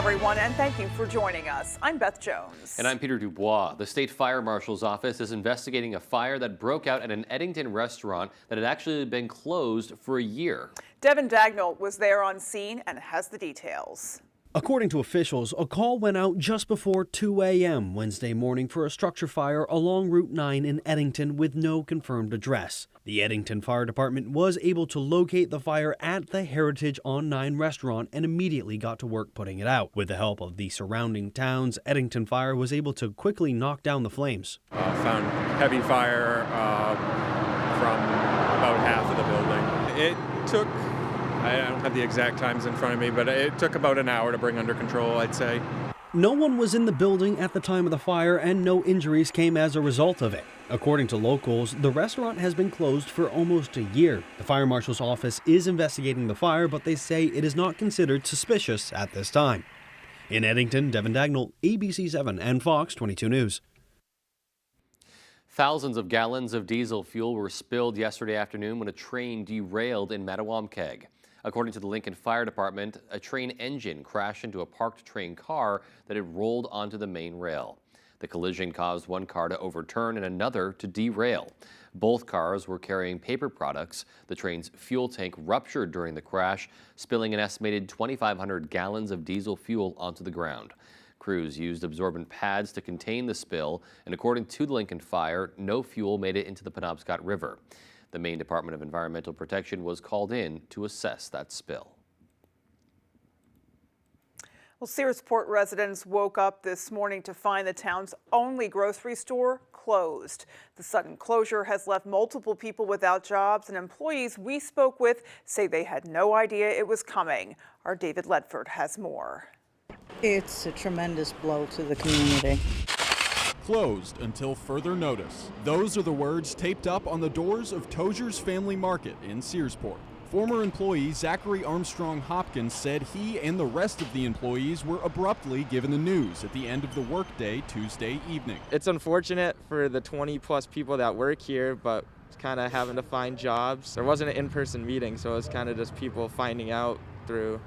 everyone, and thank you for joining us. I'm Beth Jones. And I'm Peter Dubois. The State Fire Marshal's office is investigating a fire that broke out at an Eddington restaurant that had actually been closed for a year. Devin Dagnall was there on scene and has the details. According to officials, a call went out just before 2 a.m. Wednesday morning for a structure fire along Route 9 in Eddington with no confirmed address. The Eddington Fire Department was able to locate the fire at the Heritage on 9 restaurant and immediately got to work putting it out. With the help of the surrounding towns, Eddington Fire was able to quickly knock down the flames. Found heavy fire from about half of the building. It took, I don't have the exact times in front of me, but it took about an hour to bring under control, I'd say. No one was in the building at the time of the fire and no injuries came as a result of it. According to locals, the restaurant has been closed for almost a year. The fire marshal's office is investigating the fire, but they say it is not considered suspicious at this time. In Eddington, Devin Dagnall, ABC 7 and Fox 22 News. Thousands of gallons of diesel fuel were spilled yesterday afternoon when a train derailed in Mattawamkeag. According to the Lincoln Fire Department, a train engine crashed into a parked train car that had rolled onto the main rail. The collision caused one car to overturn and another to derail. Both cars were carrying paper products. The train's fuel tank ruptured during the crash, spilling an estimated 2,500 gallons of diesel fuel onto the ground. Crews used absorbent pads to contain the spill, and according to the Lincoln Fire, no fuel made it into the Penobscot River. The Maine Department of Environmental Protection was called in to assess that spill. Well, Searsport residents woke up this morning to find the town's only grocery store closed. The sudden closure has left multiple people without jobs, and employees we spoke with say they had no idea it was coming. Our David Ledford has more. It's a tremendous blow to the community. Closed until further notice. Those are the words taped up on the doors of Tozer's Family Market in Searsport. Former employee Zachary Armstrong Hopkins said he and the rest of the employees were abruptly given the news at the end of the workday Tuesday evening. It's unfortunate for the 20+ people that work here, but it's kind of having to find jobs. There wasn't an in-person meeting, so it was kind of just people finding out through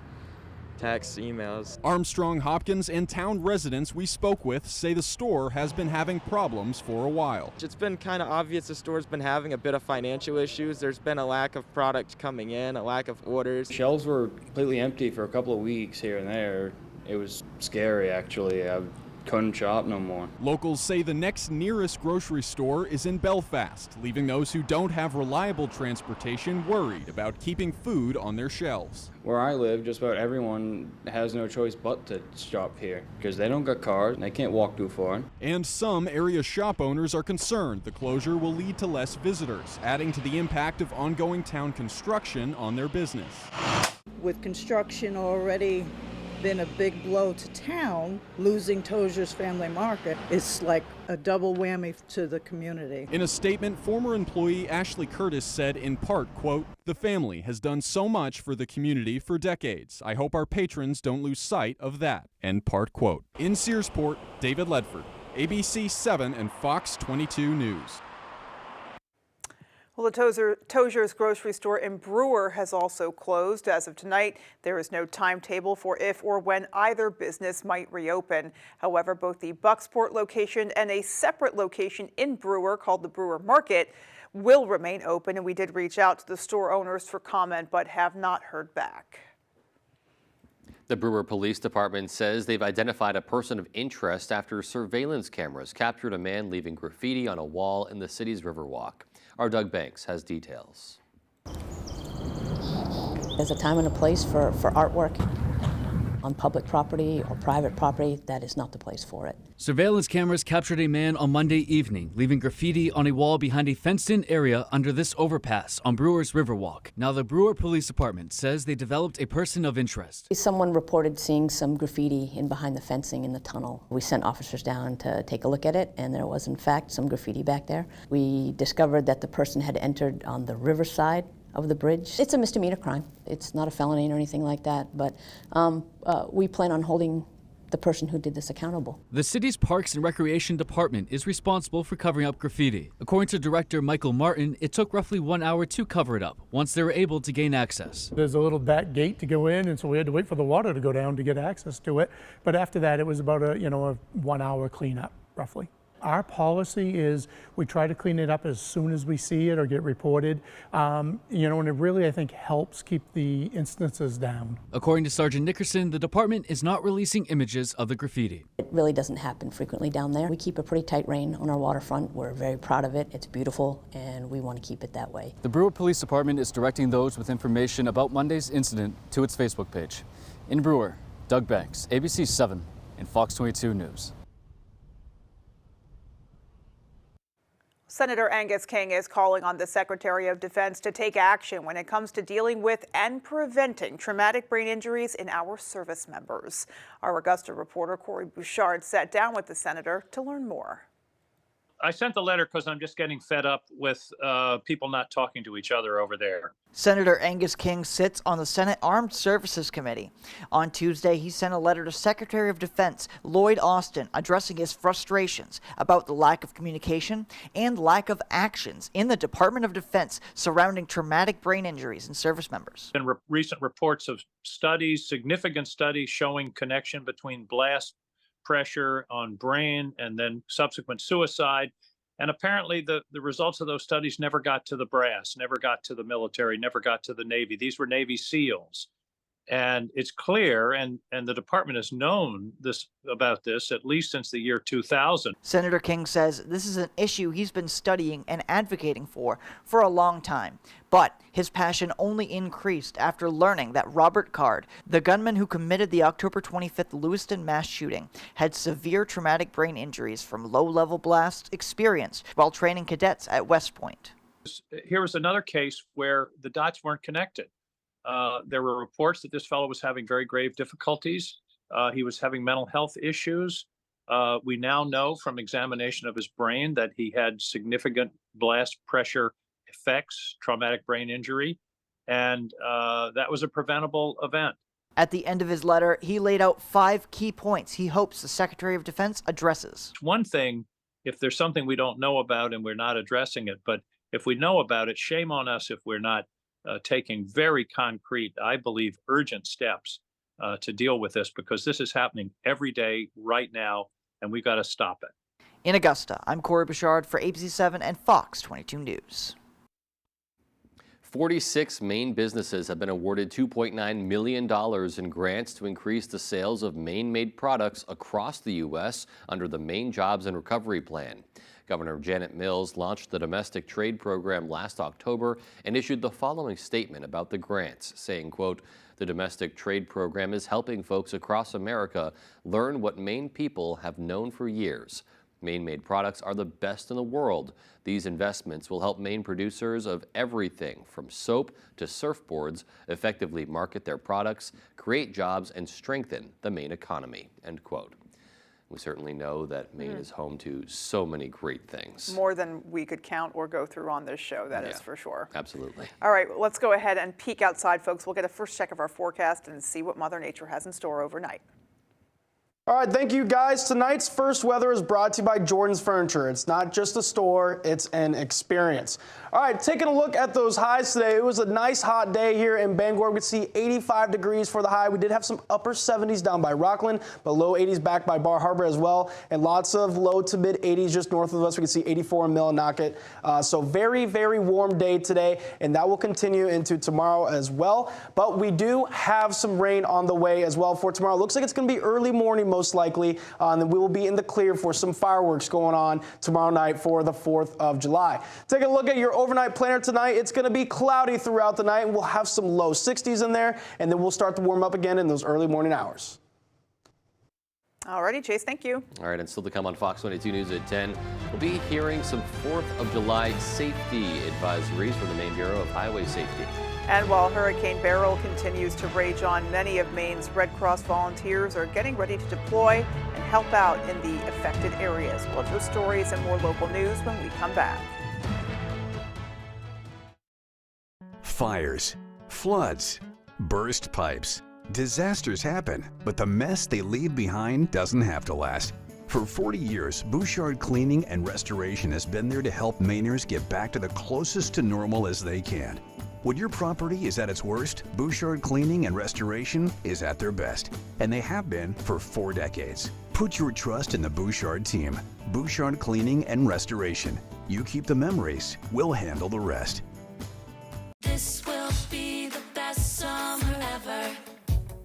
texts, emails. Armstrong Hopkins and town residents we spoke with say the store has been having problems for a while. It's been kind of obvious the store's been having a bit of financial issues. There's been a lack of product coming in, a lack of orders. Shelves were completely empty for a couple of weeks here and there. It was scary, actually. I couldn't shop no more. Locals say the next nearest grocery store is in Belfast, leaving those who don't have reliable transportation worried about keeping food on their shelves. Where I live, just about everyone has no choice but to shop here because they don't got cars and they can't walk too far. And some area shop owners are concerned the closure will lead to less visitors, adding to the impact of ongoing town construction on their business. With construction already been a big blow to town, losing Tozer's Family Market is like a double whammy to the community. In a statement, former employee Ashley Curtis said in part, quote, "The family has done so much for the community for decades. I hope our patrons don't lose sight of that," end part quote. In Searsport, David Ledford, ABC 7 and Fox 22 News. Well, the Tozer's grocery store in Brewer has also closed. As of tonight, there is no timetable for if or when either business might reopen. However, both the Bucksport location and a separate location in Brewer called the Brewer Market will remain open, and we did reach out to the store owners for comment but have not heard back. The Brewer Police Department says they've identified a person of interest after surveillance cameras captured a man leaving graffiti on a wall in the city's Riverwalk. Our Doug Banks has details. There's a time and a place for artwork on public property or private property. That is not the place for it. Surveillance cameras captured a man on Monday evening, leaving graffiti on a wall behind a fenced-in area under this overpass on Brewer's Riverwalk. Now, the Brewer Police Department says they developed a person of interest. Someone reported seeing some graffiti in behind the fencing in the tunnel. We sent officers down to take a look at it, and there was, in fact, some graffiti back there. We discovered that the person had entered on the riverside of the bridge. It's a misdemeanor crime. It's not a felony or anything like that, but we plan on holding the person who did this accountable. The city's Parks and Recreation Department is responsible for covering up graffiti. According to Director Michael Martin, it took roughly 1 hour to cover it up once they were able to gain access. There's a little back gate to go in, and so we had to wait for the water to go down to get access to it. But after that, it was about a 1 hour cleanup, roughly. Our policy is we try to clean it up as soon as we see it or get reported, and it really, I think, helps keep the instances down. According to Sergeant Nickerson, the department is not releasing images of the graffiti. It really doesn't happen frequently down there. We keep a pretty tight rein on our waterfront. We're very proud of it. It's beautiful, and we want to keep it that way. The Brewer Police Department is directing those with information about Monday's incident to its Facebook page. In Brewer, Doug Banks, ABC 7 and Fox 22 News. Senator Angus King is calling on the Secretary of Defense to take action when it comes to dealing with and preventing traumatic brain injuries in our service members. Our Augusta reporter Corey Bouchard sat down with the senator to learn more. I sent the letter because I'm just getting fed up with people not talking to each other over there. Senator Angus King sits on the Senate Armed Services Committee. On Tuesday, he sent a letter to Secretary of Defense Lloyd Austin addressing his frustrations about the lack of communication and lack of actions in the Department of Defense surrounding traumatic brain injuries in service members. In recent reports of studies, significant studies showing connection between blast pressure on brain and then subsequent suicide. And apparently the results of those studies never got to the brass, never got to the military, never got to the Navy. These were Navy SEALs. And it's clear, and the department has known about this at least since the year 2000. Senator King says this is an issue he's been studying and advocating for a long time. But his passion only increased after learning that Robert Card, the gunman who committed the October 25th Lewiston mass shooting, had severe traumatic brain injuries from low-level blasts experienced while training cadets at West Point. Here was another case where the dots weren't connected. There were reports that this fellow was having very grave difficulties. He was having mental health issues. We now know from examination of his brain that he had significant blast pressure effects, traumatic brain injury, and that was a preventable event. At the end of his letter, he laid out 5 key points he hopes the Secretary of Defense addresses. It's one thing if there's something we don't know about and we're not addressing it, but if we know about it, shame on us if we're not taking very concrete, I believe, urgent steps to deal with this, because this is happening every day right now, and we've got to stop it. In Augusta, I'm Corey Bouchard for ABC 7 and Fox 22 News. 46 Maine businesses have been awarded $2.9 million in grants to increase the sales of Maine-made products across the U.S. under the Maine Jobs and Recovery Plan. Governor Janet Mills launched the domestic trade program last October and issued the following statement about the grants, saying, quote, "The domestic trade program is helping folks across America learn what Maine people have known for years. Maine-made products are the best in the world. These investments will help Maine producers of everything from soap to surfboards effectively market their products, create jobs, and strengthen the Maine economy," end quote. We certainly know that Maine is home to so many great things. More than we could count or go through on this show, that is for sure. Absolutely. All right, let's go ahead and peek outside, folks. We'll get a first check of our forecast and see what Mother Nature has in store overnight. All right, thank you guys. Tonight's first weather is brought to you by Jordan's Furniture. It's not just a store, it's an experience. All right, taking a look at those highs today. It was a nice hot day here in Bangor. We could see 85 degrees for the high. We did have some upper 70s down by Rockland, but low 80s back by Bar Harbor as well, and lots of low to mid 80s just north of us. We can see 84 in Millinocket. So very, very warm day today, and that will continue into tomorrow as well. But we do have some rain on the way as well for tomorrow. Looks like it's going to be early morning most likely, and then we will be in the clear for some fireworks going on tomorrow night for the 4th of July. Take a look at your overnight planner tonight. It's going to be cloudy throughout the night, and we'll have some low 60s in there, and then we'll start to warm up again in those early morning hours. All righty, Chase, thank you. All right, and still to come on Fox 22 News at 10, we'll be hearing some 4th of July safety advisories from the Maine Bureau of Highway Safety. And while Hurricane Beryl continues to rage on, many of Maine's Red Cross volunteers are getting ready to deploy and help out in the affected areas. We'll have those stories and more local news when we come back. Fires, floods, burst pipes. Disasters happen, but the mess they leave behind doesn't have to last. For 40 years, Bouchard Cleaning and Restoration has been there to help Mainers get back to the closest to normal as they can. When your property is at its worst, Bouchard Cleaning and Restoration is at their best, and they have been for 4 decades. Put your trust in the Bouchard team. Bouchard Cleaning and Restoration. You keep the memories, we'll handle the rest. This will be the best summer ever.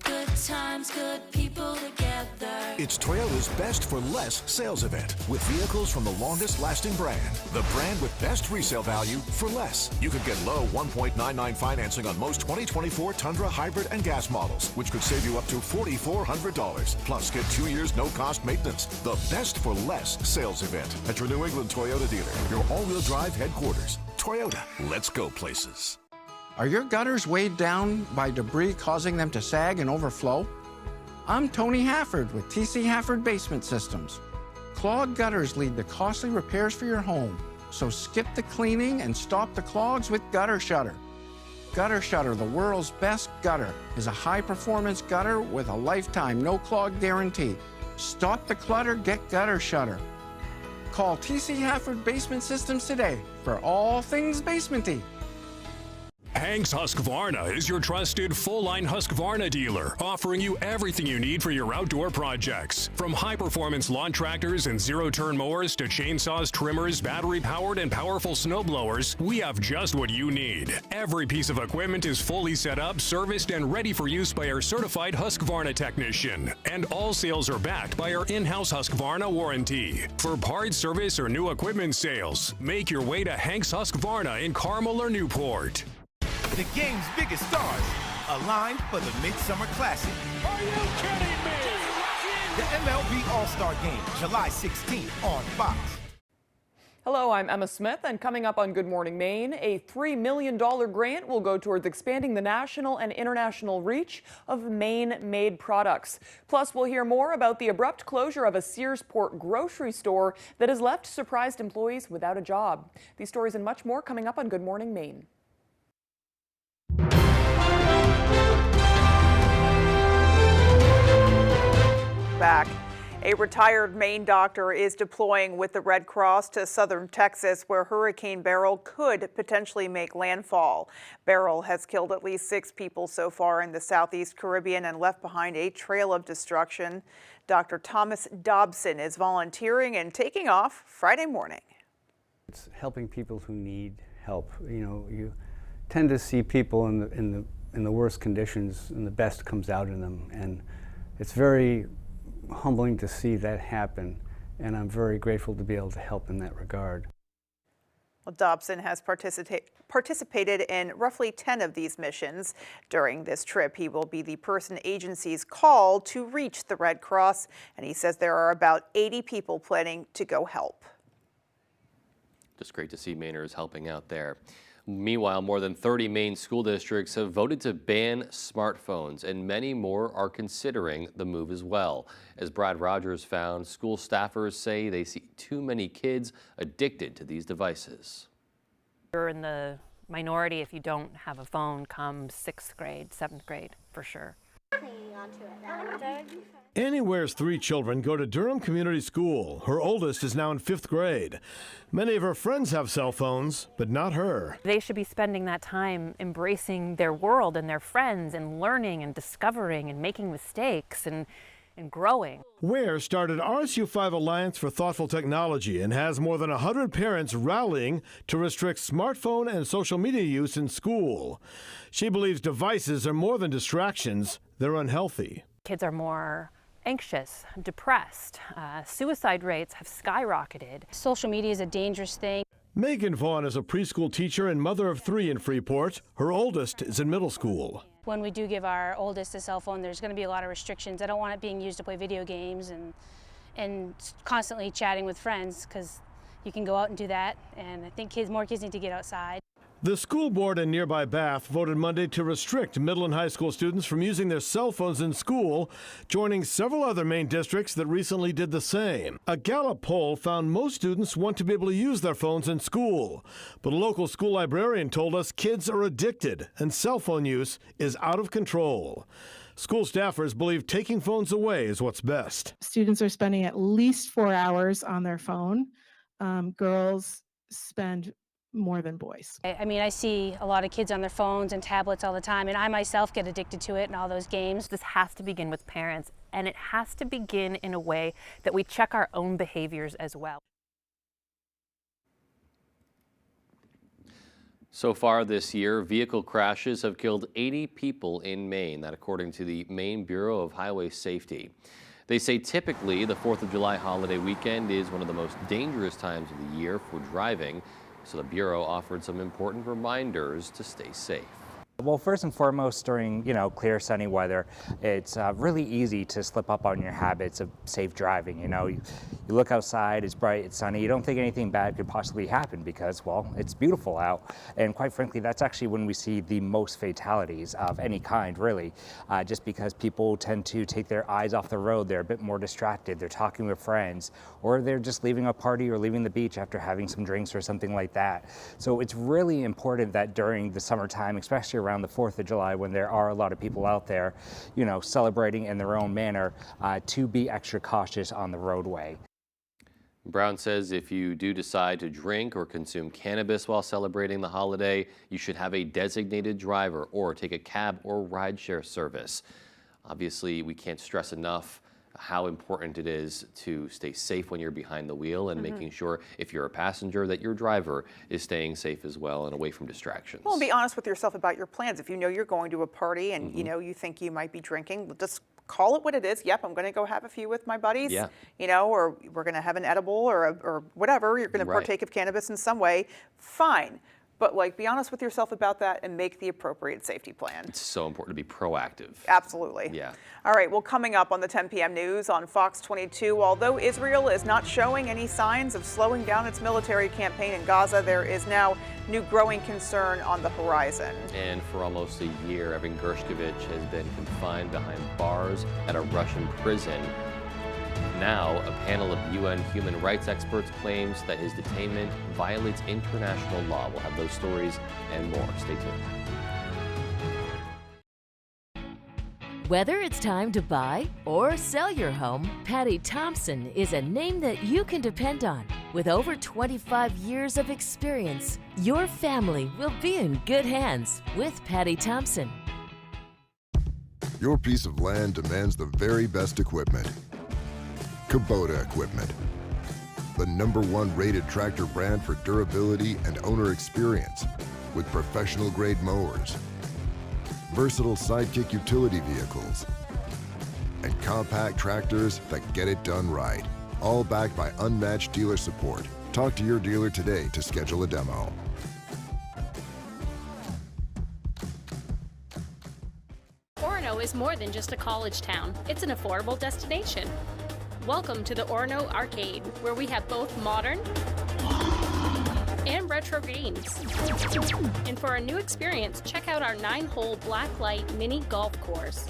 Good times, good people together. It's Toyota's Best for Less sales event with vehicles from the longest lasting brand. The brand with best resale value for less. You could get low 1.99 financing on most 2024 Tundra hybrid and gas models, which could save you up to $4,400. Plus, get 2 years no cost maintenance. The Best for Less sales event at your New England Toyota dealer, your all-wheel drive headquarters. Toyota, let's go places. Are your gutters weighed down by debris causing them to sag and overflow? I'm Tony Hafford with TC Hafford Basement Systems. Clogged gutters lead to costly repairs for your home, so skip the cleaning and stop the clogs with Gutter Shutter. Gutter Shutter, the world's best gutter, is a high-performance gutter with a lifetime no-clog guarantee. Stop the clutter, get Gutter Shutter. Call TC Hafford Basement Systems today for all things basementy. Hank's Husqvarna is your trusted full-line Husqvarna dealer, offering you everything you need for your outdoor projects. From high-performance lawn tractors and zero-turn mowers to chainsaws, trimmers, battery-powered and powerful snowblowers, we have just what you need. Every piece of equipment is fully set up, serviced, and ready for use by our certified Husqvarna technician. And all sales are backed by our in-house Husqvarna warranty. For parts, service, or new equipment sales, make your way to Hank's Husqvarna in Carmel or Newport. The game's biggest stars aligned for the Midsummer Classic. Are you kidding me? The MLB All-Star Game, July 16th on Fox. Hello, I'm Emma Smith, and coming up on Good Morning Maine, a $3 million grant will go towards expanding the national and international reach of Maine-made products. Plus, we'll hear more about the abrupt closure of a Searsport grocery store that has left surprised employees without a job. These stories and much more coming up on Good Morning Maine. Back. A retired Maine doctor is deploying with the Red Cross to southern Texas, where Hurricane Beryl could potentially make landfall. Beryl has killed at least 6 people so far in the southeast Caribbean and left behind a trail of destruction. Dr. Thomas Dobson is volunteering and taking off Friday morning. It's helping people who need help. You know, you tend to see people in the worst conditions, and the best comes out in them, and it's very humbling to see that happen, and I'm very grateful to be able to help in that regard. Well, Dobson has participated in roughly 10 of these missions. During this trip, he will be the person agencies call to reach the Red Cross, and he says there are about 80 people planning to go help. Just great to see Mainers helping out there. Meanwhile, more than 30 Maine school districts have voted to ban smartphones, and many more are considering the move as well. As Brad Rogers found, school staffers say they see too many kids addicted to these devices. You're in the minority if you don't have a phone come 6th grade, 7th grade, for sure. Annie Ware's 3 children go to Durham Community School. Her oldest is now in 5th grade. Many of her friends have cell phones, but not her. They should be spending that time embracing their world and their friends and learning and discovering and making mistakes and growing. Ware started RSU5 Alliance for Thoughtful Technology and has more than 100 parents rallying to restrict smartphone and social media use in school. She believes devices are more than distractions, they're unhealthy. Kids are more anxious, depressed. Suicide rates have skyrocketed. Social media is a dangerous thing. Megan Vaughn is a preschool teacher and mother of 3 in Freeport. Her oldest is in middle school. When we do give our oldest a cell phone, there's going to be a lot of restrictions. I don't want it being used to play video games and constantly chatting with friends, because you can go out and do that, and I think more kids need to get outside. The school board in nearby Bath voted Monday to restrict middle and high school students from using their cell phones in school, joining several other Maine districts that recently did the same. A Gallup poll found most students want to be able to use their phones in school, but a local school librarian told us kids are addicted and cell phone use is out of control. School staffers believe taking phones away is what's best. Students are spending at least 4 hours on their phone. Girls spend more than boys. I mean, I see a lot of kids on their phones and tablets all the time, and I myself get addicted to it and all those games. This has to begin with parents, and it has to begin in a way that we check our own behaviors as well. So far this year, vehicle crashes have killed 80 people in Maine, that according to the Maine Bureau of Highway Safety. They say typically the 4th of July holiday weekend is one of the most dangerous times of the year for driving, so the Bureau offered some important reminders to stay safe. Well, first and foremost, during clear sunny weather, it's really easy to slip up on your habits of safe driving. You look outside, it's bright, it's sunny, you don't think anything bad could possibly happen because, well, it's beautiful out. And quite frankly, that's actually when we see the most fatalities of any kind, really, just because people tend to take their eyes off the road. They're a bit more distracted, they're talking with friends, or they're just leaving a party or leaving the beach after having some drinks or something like that. So it's really important that during the summertime, especially around the 4th of July, when there are a lot of people out there, celebrating in their own manner, to be extra cautious on the roadway. Brown says if you do decide to drink or consume cannabis while celebrating the holiday, you should have a designated driver or take a cab or rideshare service. Obviously, we can't stress enough how important it is to stay safe when you're behind the wheel and making sure if you're a passenger that your driver is staying safe as well and away from distractions. Well, be honest with yourself about your plans. If you know you're going to a party and you think you might be drinking, just call it what it is. Yep, I'm going to go have a few with my buddies, or we're going to have an edible or whatever. You're going to partake of cannabis in some way. Fine. But be honest with yourself about that and make the appropriate safety plan. It's so important to be proactive. Absolutely. Yeah. All right, well, coming up on the 10 p.m. news on Fox 22, although Israel is not showing any signs of slowing down its military campaign in Gaza, there is now new growing concern on the horizon. And for almost a year, Evan Gershkovich has been confined behind bars at a Russian prison. Now, a panel of UN human rights experts claims that his detainment violates international law. We'll have those stories and more. Stay tuned. Whether it's time to buy or sell your home, Patty Thompson is a name that you can depend on. With over 25 years of experience, your family will be in good hands with Patty Thompson. Your piece of land demands the very best equipment. Kubota equipment, the #1 rated tractor brand for durability and owner experience, with professional grade mowers, versatile sidekick utility vehicles, and compact tractors that get it done right, all backed by unmatched dealer support. Talk to your dealer today to schedule a demo. Orono is more than just a college town. It's an affordable destination. Welcome to the Orono Arcade, where we have both modern and retro games. And for a new experience, check out our 9-hole blacklight mini golf course.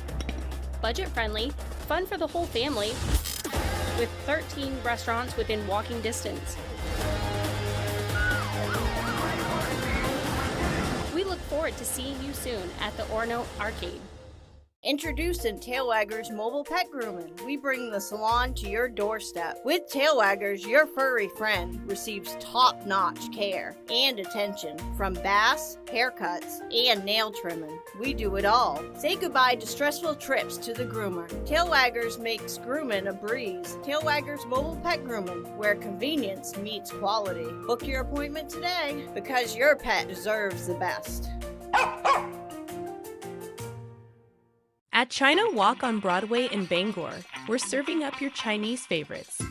Budget-friendly, fun for the whole family, with 13 restaurants within walking distance. We look forward to seeing you soon at the Orono Arcade. Introducing Tailwaggers Mobile Pet Grooming. We bring the salon to your doorstep. With Tailwaggers, your furry friend receives top-notch care and attention from baths, haircuts, and nail trimming. We do it all. Say goodbye to stressful trips to the groomer. Tailwaggers makes grooming a breeze. Tailwaggers Mobile Pet Grooming, where convenience meets quality. Book your appointment today because your pet deserves the best. At China Walk on Broadway in Bangor, we're serving up your Chinese favorites.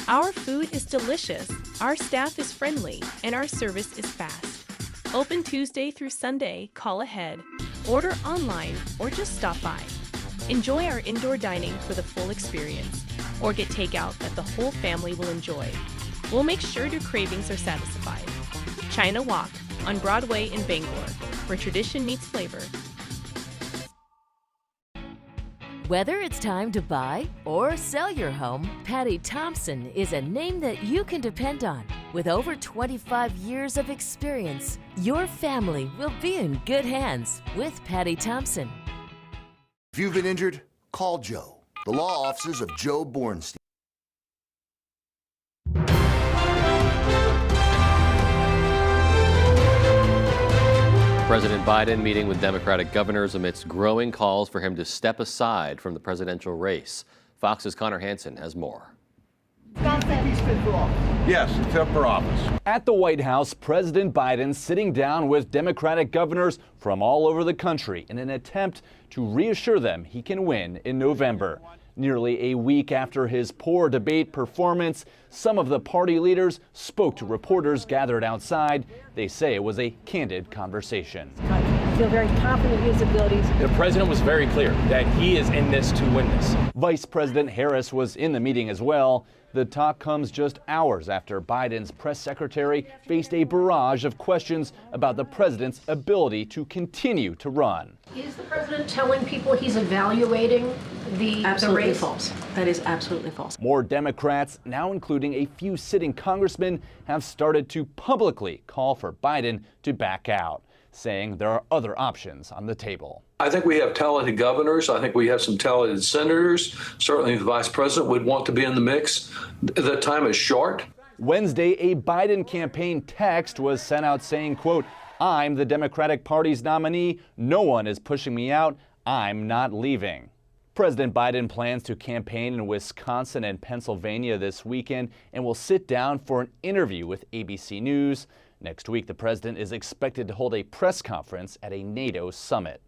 Our food is delicious, our staff is friendly, and our service is fast. Open Tuesday through Sunday, call ahead, order online, or just stop by. Enjoy our indoor dining for the full experience, or get takeout that the whole family will enjoy. We'll make sure your cravings are satisfied. China Walk on Broadway in Bangor, where tradition meets flavor. Whether it's time to buy or sell your home, Patty Thompson is a name that you can depend on. With over 25 years of experience, your family will be in good hands with Patty Thompson. If you've been injured, call Joe, the law offices of Joe Bornstein. President Biden meeting with Democratic governors amidst growing calls for him to step aside from the presidential race. Fox's Connor Hansen has more. Yes, fit for office. At the White House, President Biden sitting down with Democratic governors from all over the country in an attempt to reassure them he can win in November. Nearly a week after his poor debate performance, some of the party leaders spoke to reporters gathered outside. They say it was a candid conversation. I feel very confident in his abilities. The president was very clear that he is in this to win this. Vice President Harris was in the meeting as well. The talk comes just hours after Biden's press secretary faced a barrage of questions about the president's ability to continue to run. Is the president telling people he's evaluating the race? False. That is absolutely false. More Democrats, now including a few sitting congressmen, have started to publicly call for Biden to back out, saying there are other options on the table. I think we have talented governors. I think we have some talented senators. Certainly the vice president would want to be in the mix. The time is short. Wednesday, a Biden campaign text was sent out saying, quote, "I'm the Democratic Party's nominee. No one is pushing me out. I'm not leaving." President Biden plans to campaign in Wisconsin and Pennsylvania this weekend and will sit down for an interview with ABC News. Next week, the president is expected to hold a press conference at a NATO summit.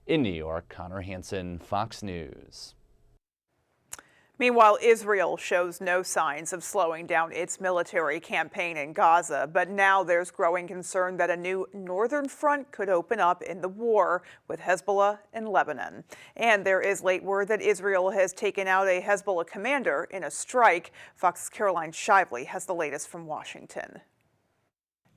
In New York, Connor Hansen, Fox News. Meanwhile, Israel shows no signs of slowing down its military campaign in Gaza, but now there's growing concern that a new northern front could open up in the war with Hezbollah in Lebanon. And there is late word that Israel has taken out a Hezbollah commander in a strike. Fox's Caroline Shively has the latest from Washington.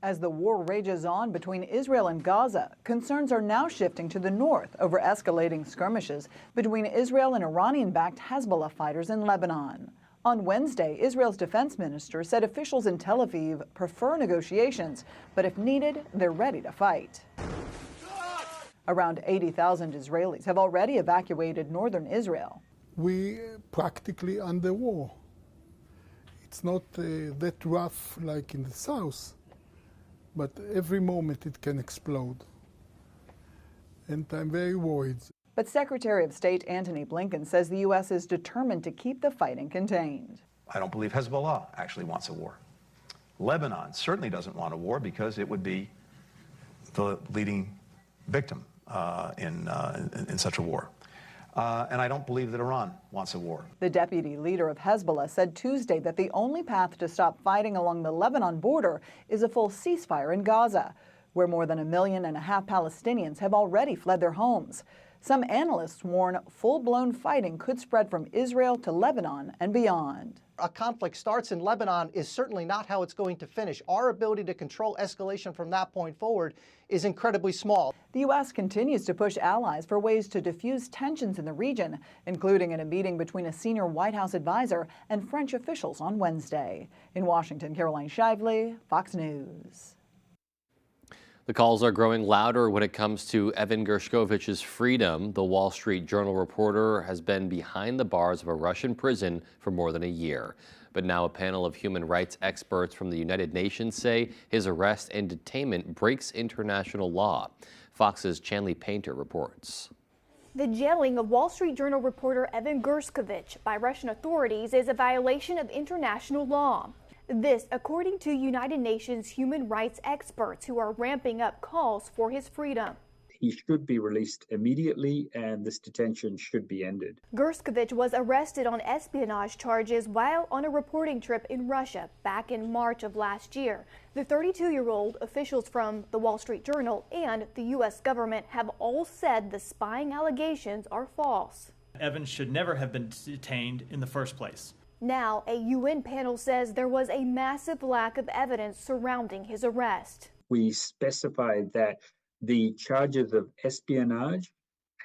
As the war rages on between Israel and Gaza, concerns are now shifting to the north over escalating skirmishes between Israel and Iranian-backed Hezbollah fighters in Lebanon. On Wednesday, Israel's defense minister said officials in Tel Aviv prefer negotiations, but if needed, they're ready to fight. Around 80,000 Israelis have already evacuated northern Israel. We practically under war. It's not that rough like in the south, but every moment it can explode. And I'm very worried. But Secretary of State Antony Blinken says the U.S. is determined to keep the fighting contained. I don't believe Hezbollah actually wants a war. Lebanon certainly doesn't want a war because it would be the leading victim in such a war. And I don't believe that Iran wants a war. The deputy leader of Hezbollah said Tuesday that the only path to stop fighting along the Lebanon border is a full ceasefire in Gaza, where more than 1.5 million Palestinians have already fled their homes. Some analysts warn full-blown fighting could spread from Israel to Lebanon and beyond. A conflict starts in Lebanon is certainly not how it's going to finish. Our ability to control escalation from that point forward is incredibly small. The U.S. continues to push allies for ways to diffuse tensions in the region, including in a meeting between a senior White House advisor and French officials on Wednesday. In Washington, Caroline Shively, Fox News. The calls are growing louder when it comes to Evan Gershkovich's freedom. The Wall Street Journal reporter has been behind the bars of a Russian prison for more than a year. But now a panel of human rights experts from the United Nations say his arrest and detainment breaks international law. Fox's Chanley Painter reports. The jailing of Wall Street Journal reporter Evan Gershkovich by Russian authorities is a violation of international law. This, according to United Nations human rights experts who are ramping up calls for his freedom. He should be released immediately and this detention should be ended. Gershkovich was arrested on espionage charges while on a reporting trip in Russia back in March of last year. The 32-year-old, officials from the Wall Street Journal and the U.S. government have all said the spying allegations are false. Evan should never have been detained in the first place. Now, a UN panel says there was a massive lack of evidence surrounding his arrest. We specified that the charges of espionage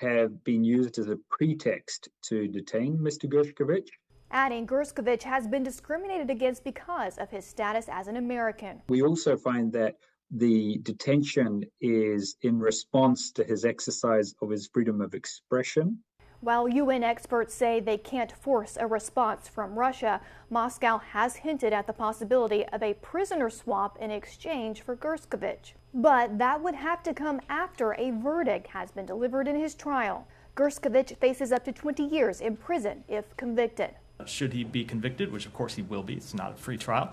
have been used as a pretext to detain Mr. Gershkovich. Adding, Gershkovich has been discriminated against because of his status as an American. We also find that the detention is in response to his exercise of his freedom of expression. While UN experts say they can't force a response from Russia, Moscow has hinted at the possibility of a prisoner swap in exchange for Gerskovich. But that would have to come after a verdict has been delivered in his trial. Gerskovich faces up to 20 years in prison if convicted. Should he be convicted, which of course he will be, it's not a free trial,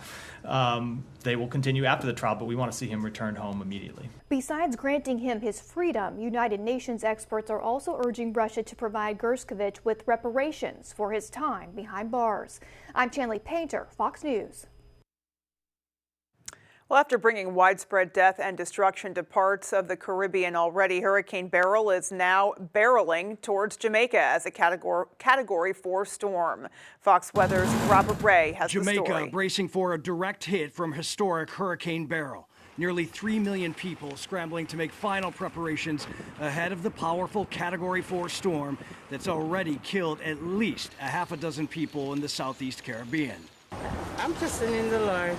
they will continue after the trial, but we want to see him return home immediately. Besides granting him his freedom, United Nations experts are also urging Russia to provide Gerskovich with reparations for his time behind bars. I'm Chanley Painter, Fox News. Well, after bringing widespread death and destruction to parts of the Caribbean already, Hurricane Beryl is now barreling towards Jamaica as a Category 4 storm. Fox Weather's Robert Ray has the story. Jamaica bracing for a direct hit from historic Hurricane Beryl. Nearly 3 million people scrambling to make final preparations ahead of the powerful Category 4 storm that's already killed at least a half a dozen people in the Southeast Caribbean. I'm trusting in the Lord.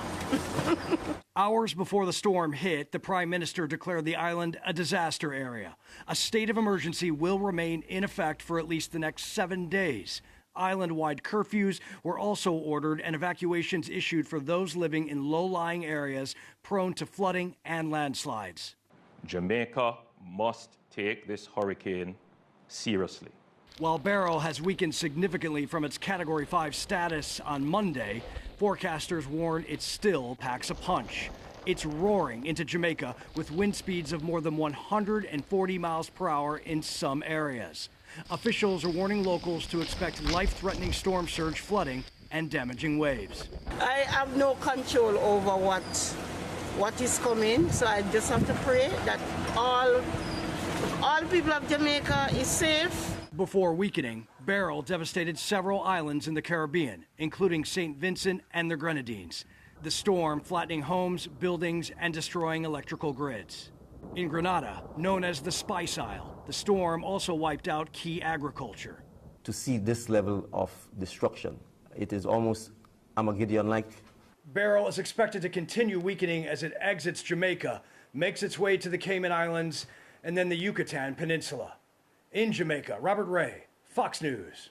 Hours before the storm hit, the Prime Minister declared the island a disaster area. A state of emergency will remain in effect for at least the next 7 days. Island-wide curfews were also ordered and evacuations issued for those living in low-lying areas prone to flooding and landslides. Jamaica must take this hurricane seriously. While Beryl has weakened significantly from its Category 5 status on Monday, forecasters warn it still packs a punch. It's roaring into Jamaica with wind speeds of more than 140 miles per hour in some areas. Officials are warning locals to expect life-threatening storm surge flooding and damaging waves. I have no control over what is coming, so I just have to pray that all people of Jamaica is safe. Before weakening, Beryl devastated several islands in the Caribbean, including St. Vincent and the Grenadines. The storm flattening homes, buildings, and destroying electrical grids. In Grenada, known as the Spice Isle, the storm also wiped out key agriculture. To see this level of destruction, it is almost Armageddon-like. Beryl is expected to continue weakening as it exits Jamaica, makes its way to the Cayman Islands, and then the Yucatan Peninsula. In Jamaica, Robert Ray, Fox News.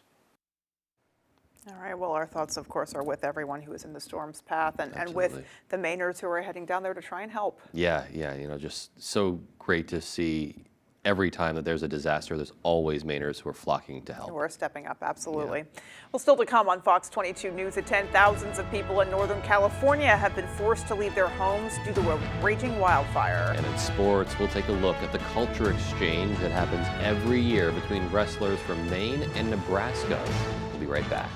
All right, well, our thoughts, of course, are with everyone who is in the storm's path and with the Mainers who are heading down there to try and help. Yeah, just so great to see every time that there's a disaster, there's always Mainers who are flocking to help. Who are stepping up, absolutely. Yeah. Well, still to come on Fox 22 News at 10, thousands of people in Northern California have been forced to leave their homes due to a raging wildfire. And in sports, we'll take a look at the culture exchange that happens every year between wrestlers from Maine and Nebraska. We'll be right back.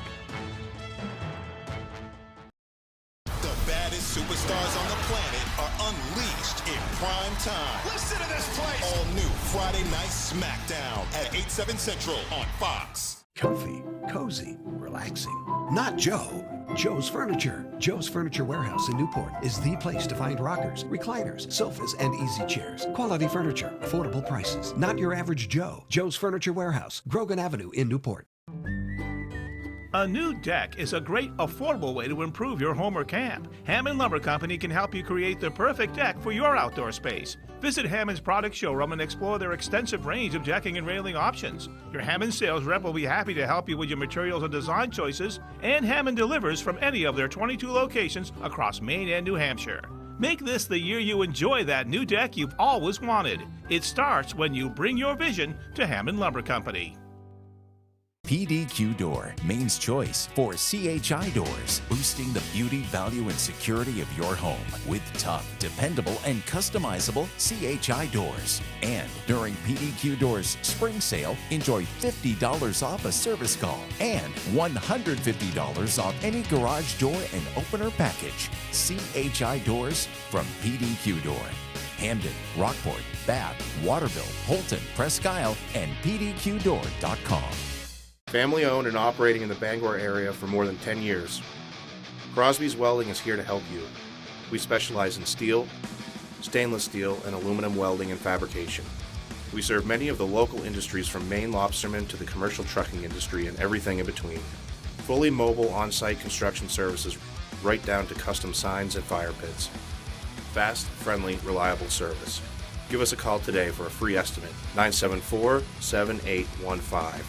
Superstars on the planet are unleashed in prime time. Listen to this place. All new Friday Night SmackDown at 8/7 Central on Fox. Comfy, cozy, relaxing. Not Joe. Joe's Furniture. Joe's Furniture Warehouse in Newport is the place to find rockers, recliners, sofas, and easy chairs. Quality furniture, affordable prices. Not your average Joe. Joe's Furniture Warehouse, Grogan Avenue in Newport. A new deck is a great, affordable way to improve your home or camp. Hammond Lumber Company can help you create the perfect deck for your outdoor space. Visit Hammond's product showroom and explore their extensive range of decking and railing options. Your Hammond sales rep will be happy to help you with your materials and design choices, and Hammond delivers from any of their 22 locations across Maine and New Hampshire. Make this the year you enjoy that new deck you've always wanted. It starts when you bring your vision to Hammond Lumber Company. PDQ Door, Maine's choice for CHI doors, boosting the beauty, value, and security of your home with tough, dependable, and customizable CHI doors. And during PDQ Door's spring sale, enjoy $50 off a service call and $150 off any garage door and opener package. CHI doors from PDQ Door. Hamden, Rockport, Bath, Waterville, Holton, Presque Isle, and PDQDoor.com. Family owned and operating in the Bangor area for more than 10 years. Crosby's Welding is here to help you. We specialize in steel, stainless steel, and aluminum welding and fabrication. We serve many of the local industries from Maine lobstermen to the commercial trucking industry and everything in between. Fully mobile on-site construction services right down to custom signs and fire pits. Fast, friendly, reliable service. Give us a call today for a free estimate, 974-7815.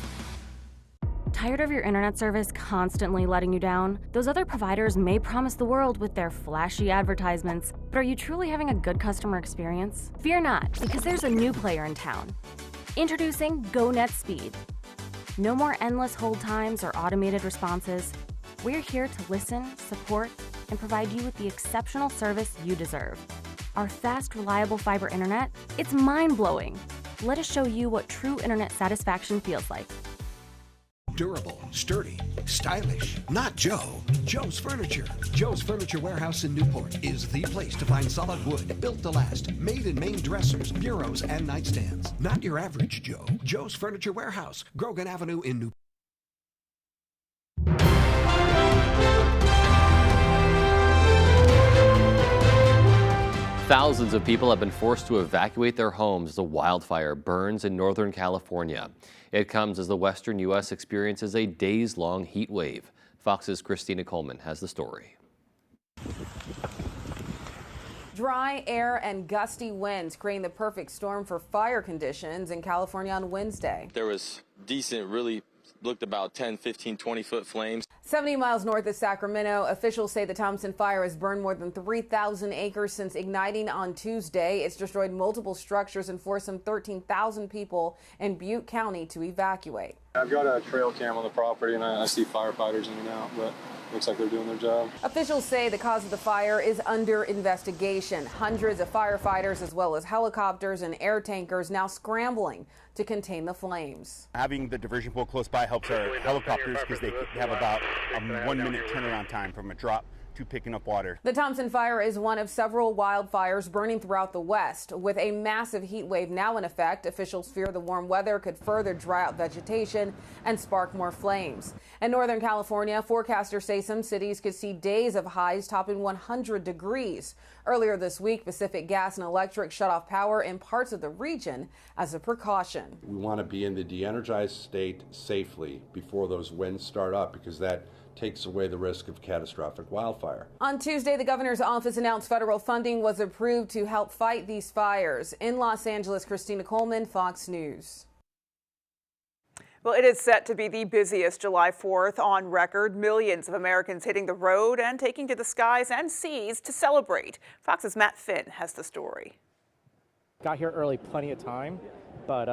Tired of your internet service constantly letting you down? Those other providers may promise the world with their flashy advertisements, but are you truly having a good customer experience? Fear not, because there's a new player in town. Introducing GoNet Speed. No more endless hold times or automated responses. We're here to listen, support, and provide you with the exceptional service you deserve. Our fast, reliable fiber internet, it's mind-blowing. Let us show you what true internet satisfaction feels like. Durable, sturdy, stylish. Not Joe. Joe's Furniture. Joe's Furniture Warehouse in Newport is the place to find solid wood, built to last, made in Maine dressers, bureaus, and nightstands. Not your average Joe. Joe's Furniture Warehouse, Grogan Avenue in Newport. Thousands of people have been forced to evacuate their homes as a wildfire burns in Northern California. It comes as the western U.S. experiences a days-long heat wave. Fox's Christina Coleman has the story. Dry air and gusty winds creating the perfect storm for fire conditions in California on Wednesday. There was decent, really looked about 10, 15, 20-foot flames. 70 miles north of Sacramento, officials say the Thompson Fire has burned more than 3,000 acres since igniting on Tuesday. It's destroyed multiple structures and forced some 13,000 people in Butte County to evacuate. I've got a trail cam on the property and I see firefighters in and out, but looks like they're doing their job. Officials say the cause of the fire is under investigation. Hundreds of firefighters as well as helicopters and air tankers now scrambling to contain the flames. Having the diversion pool close by helps our helicopters because they have about a 1-minute turnaround time from a drop to picking up water. The Thompson Fire is one of several wildfires burning throughout the West. With a massive heat wave now in effect, officials fear the warm weather could further dry out vegetation and spark more flames. In Northern California, forecasters say some cities could see days of highs topping 100 degrees. Earlier this week, Pacific Gas and Electric shut off power in parts of the region as a precaution. We want to be in the de-energized state safely before those winds start up, because that takes away the risk of catastrophic wildfire. On Tuesday, the governor's office announced federal funding was approved to help fight these fires. In Los Angeles, Christina Coleman, Fox News. Well, it is set to be the busiest July 4th on record. Millions of Americans hitting the road and taking to the skies and seas to celebrate. Fox's Matt Finn has the story. Got here early, plenty of time, but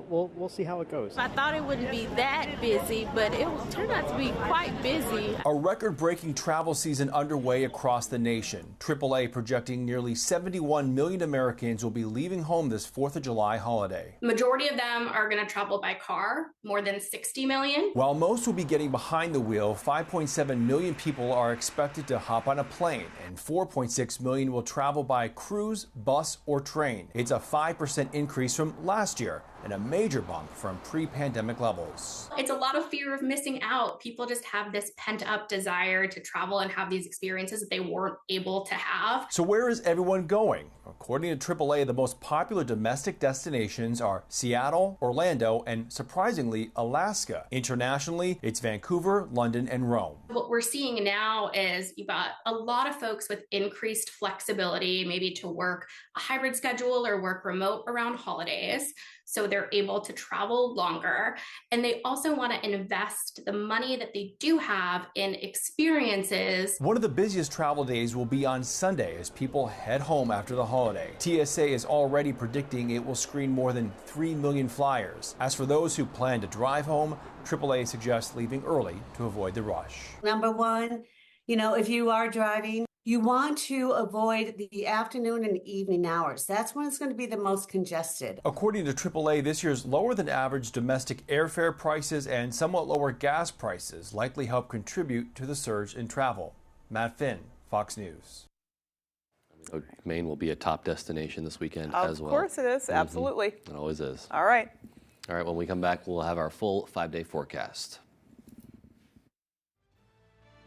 we'll see how it goes. I thought it wouldn't be that busy, but it turned out to be quite busy. A record-breaking travel season underway across the nation. AAA projecting nearly 71 million Americans will be leaving home this 4th of July holiday. The majority of them are going to travel by car, more than 60 million. While most will be getting behind the wheel, 5.7 million people are expected to hop on a plane, and 4.6 million will travel by cruise, bus, or train. It's a 5% increase from last year and a major bump from pre-pandemic levels. It's a lot of fear of missing out. People just have this pent-up desire to travel and have these experiences that they weren't able to have. So where is everyone going? According to AAA, the most popular domestic destinations are Seattle, Orlando, and surprisingly, Alaska. Internationally, it's Vancouver, London, and Rome. What we're seeing now is you've got a lot of folks with increased flexibility, maybe to work a hybrid schedule or work remote around holidays. So they're able to travel longer, and they also want to invest the money that they do have in experiences. One of the busiest travel days will be on Sunday as people head home after the holiday. TSA is already predicting it will screen more than 3 million flyers. As for those who plan to drive home, AAA suggests leaving early to avoid the rush. Number one, if you are driving, you want to avoid the afternoon and evening hours. That's when it's going to be the most congested. According to AAA, this year's lower than average domestic airfare prices and somewhat lower gas prices likely help contribute to the surge in travel. Matt Finn, Fox News. Maine will be a top destination this weekend as well. Of course it is. Absolutely. It always is. All right. All right, when we come back, we'll have our full 5-day forecast.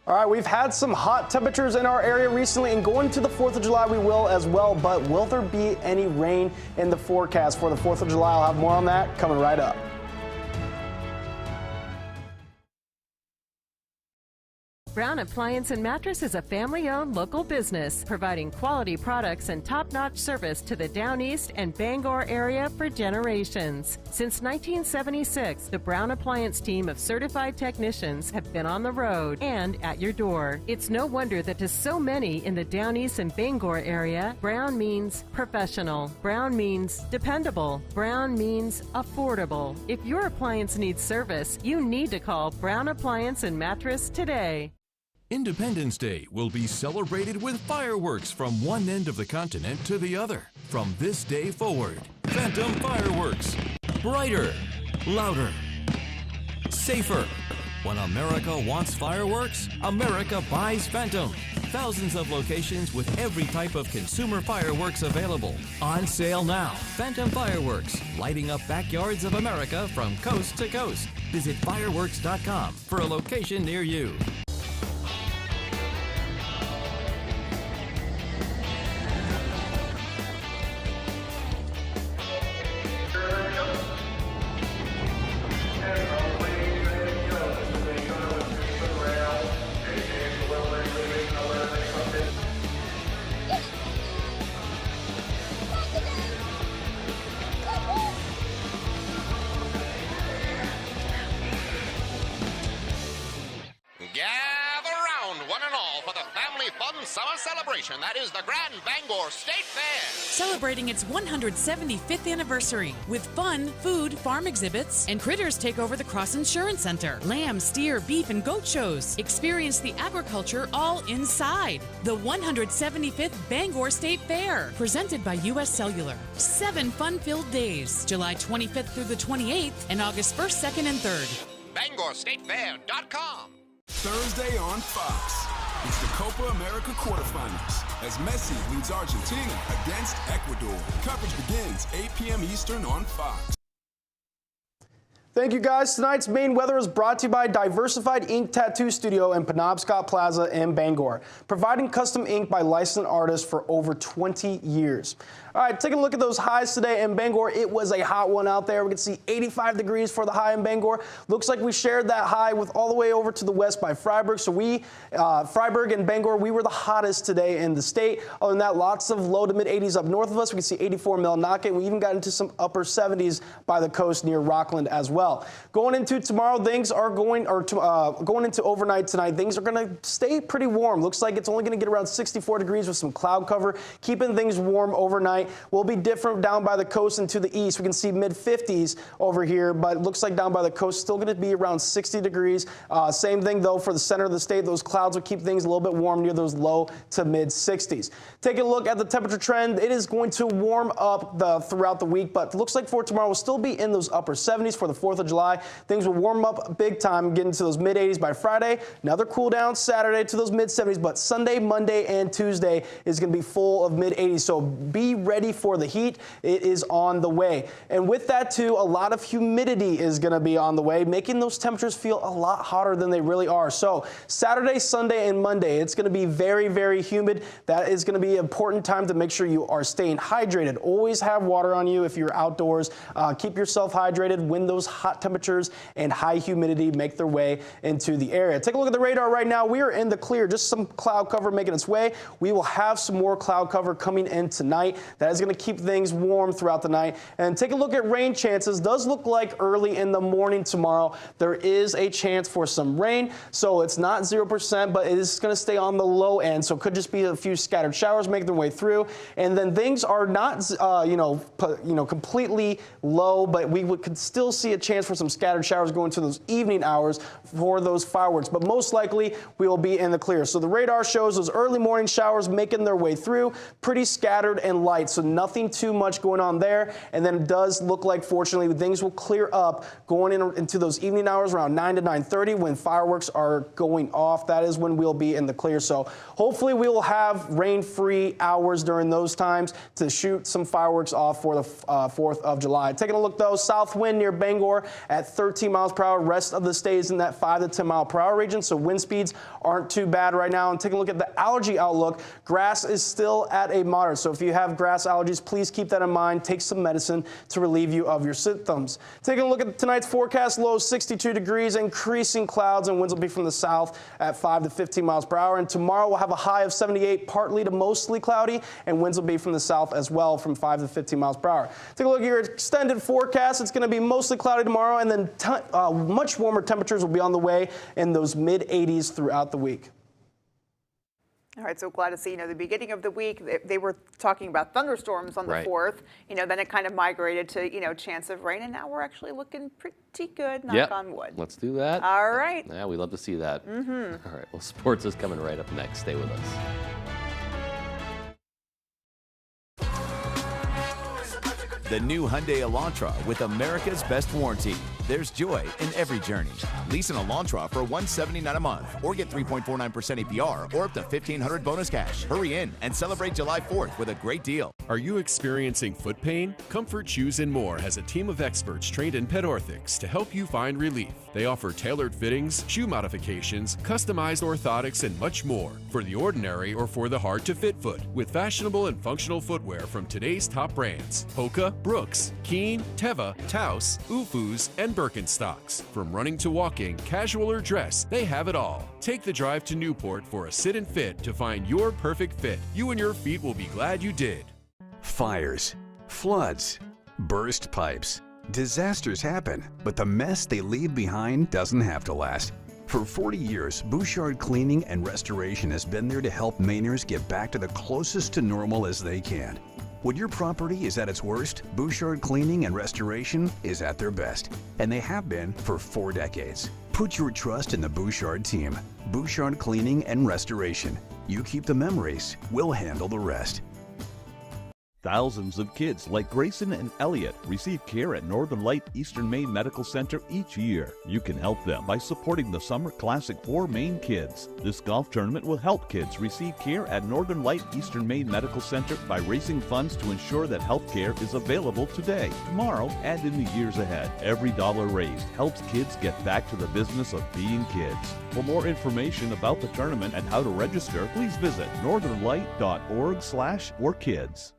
All right, we've had some hot temperatures in our area recently, and going to the 4th of July we will as well, but will there be any rain in the forecast for the 4th of July? I'll have more on that coming right up. Brown Appliance and Mattress is a family-owned local business, providing quality products and top-notch service to the Down East and Bangor area for generations. Since 1976, the Brown Appliance team of certified technicians have been on the road and at your door. It's no wonder that to so many in the Down East and Bangor area, Brown means professional. Brown means dependable. Brown means affordable. If your appliance needs service, you need to call Brown Appliance and Mattress today. Independence Day will be celebrated with fireworks from one end of the continent to the other. From this day forward, Phantom Fireworks. Brighter, louder, safer. When America wants fireworks, America buys Phantom. Thousands of locations with every type of consumer fireworks available. On sale now. Phantom Fireworks, lighting up backyards of America from coast to coast. Visit fireworks.com for a location near you. Summer celebration that is the Grand Bangor State Fair. Celebrating its 175th anniversary with fun, food, farm exhibits, and critters take over the Cross Insurance Center. Lamb, steer, beef, and goat shows. Experience the agriculture all inside. The 175th Bangor State Fair, presented by U.S. Cellular. 7 fun-filled days, July 25th through the 28th and August 1st, 2nd, and 3rd. BangorStateFair.com. Thursday on Fox. It's the Copa America quarterfinals as Messi leads Argentina against Ecuador. Coverage begins 8 p.m. Eastern on Fox. Thank you, guys. Tonight's main weather is brought to you by Diversified Ink Tattoo Studio in Penobscot Plaza in Bangor, providing custom ink by licensed artists for over 20 years. All right, take a look at those highs today in Bangor. It was a hot one out there. We can see 85 degrees for the high in Bangor. Looks like we shared that high with all the way over to the west by Freiburg. So Freiburg and Bangor, we were the hottest today in the state. Other than that, lots of low to mid 80s up north of us. We can see 84 Millinocket. We even got into some upper 70s by the coast near Rockland as well. Going into tomorrow, going into overnight tonight, things are going to stay pretty warm. Looks like it's only going to get around 64 degrees with some cloud cover, keeping things warm overnight. Will be different down by the coast and to the east. We can see mid 50s over here, but it looks like down by the coast still going to be around 60 degrees. Same thing though for the center of the state. Those clouds will keep things a little bit warm near those low to mid 60s. Take a look at the temperature trend. It is going to warm up throughout the week, but it looks like for tomorrow we'll still be in those upper 70s for the 4th of July. Things will warm up big time, get into those mid 80s by Friday. Another cool down Saturday to those mid 70s, but Sunday, Monday, and Tuesday is going to be full of mid 80s. So be ready for the heat. It is on the way. And with that too, a lot of humidity is going to be on the way, making those temperatures feel a lot hotter than they really are. So Saturday, Sunday, and Monday, it's going to be very, very humid. That is going to be an important time to make sure you are staying hydrated. Always have water on you if you're outdoors. Keep yourself hydrated when those hot temperatures and high humidity make their way into the area. Take a look at the radar right now. We are in the clear, just some cloud cover making its way. We will have some more cloud cover coming in tonight. That is going to keep things warm throughout the night. And take a look at rain chances. Does look like early in the morning tomorrow there is a chance for some rain. So it's not 0%, but it is going to stay on the low end. So it could just be a few scattered showers making their way through. And then things are not, completely low, but we could still see a chance for some scattered showers going to those evening hours for those fireworks. But most likely we will be in the clear. So the radar shows those early morning showers making their way through, pretty scattered and light. So nothing too much going on there. And then it does look like, fortunately, things will clear up going into those evening hours around 9 to 9:30 when fireworks are going off. That is when we'll be in the clear. So hopefully we will have rain-free hours during those times to shoot some fireworks off for the 4th of July. Taking a look, though, south wind near Bangor at 13 miles per hour. Rest of the state is in that 5 to 10 mile per hour region, so wind speeds aren't too bad right now. And taking a look at the allergy outlook, grass is still at a moderate. So if you have grass grass allergies, please keep that in mind. Take some medicine to relieve you of your symptoms. Taking a look at tonight's forecast, low 62 degrees, increasing clouds, and winds will be from the south at 5 to 15 miles per hour. And tomorrow we'll have a high of 78, partly to mostly cloudy, and winds will be from the south as well from 5 to 15 miles per hour. Take a look at your extended forecast. It's going to be mostly cloudy tomorrow, and then much warmer temperatures will be on the way in those mid-80s throughout the week. All right, so glad to see, the beginning of the week, they were talking about thunderstorms on the 4th. Then it kind of migrated to, chance of rain, and now we're actually looking pretty good, knock on wood. Let's do that. All right. Yeah, we love to see that. All right, well, sports is coming right up next. Stay with us. The new Hyundai Elantra with America's best warranty. There's joy in every journey. Lease an Elantra for $179 a month or get 3.49% APR or up to $1,500 bonus cash. Hurry in and celebrate July 4th with a great deal. Are you experiencing foot pain? Comfort Shoes & More has a team of experts trained in pet orthotics to help you find relief. They offer tailored fittings, shoe modifications, customized orthotics, and much more for the ordinary or for the hard-to-fit foot, with fashionable and functional footwear from today's top brands: Hoka, Brooks, Keen, Teva, Taos, Ufus, and Birkenstocks. From running to walking, casual or dress, they have it all. Take the drive to Newport for a sit and fit to find your perfect fit. You and your feet will be glad you did. Fires, floods, burst pipes. Disasters happen, but the mess they leave behind doesn't have to last. For 40 years, Bouchard Cleaning and Restoration has been there to help Mainers get back to the closest to normal as they can. When your property is at its worst, Bouchard Cleaning and Restoration is at their best, and they have been for 4 decades. Put your trust in the Bouchard team. Bouchard Cleaning and Restoration. You keep the memories, we'll handle the rest. Thousands of kids like Grayson and Elliot receive care at Northern Light Eastern Maine Medical Center each year. You can help them by supporting the Summer Classic for Maine Kids. This golf tournament will help kids receive care at Northern Light Eastern Maine Medical Center by raising funds to ensure that health care is available today, tomorrow, and in the years ahead. Every dollar raised helps kids get back to the business of being kids. For more information about the tournament and how to register, please visit northernlight.org/forkids.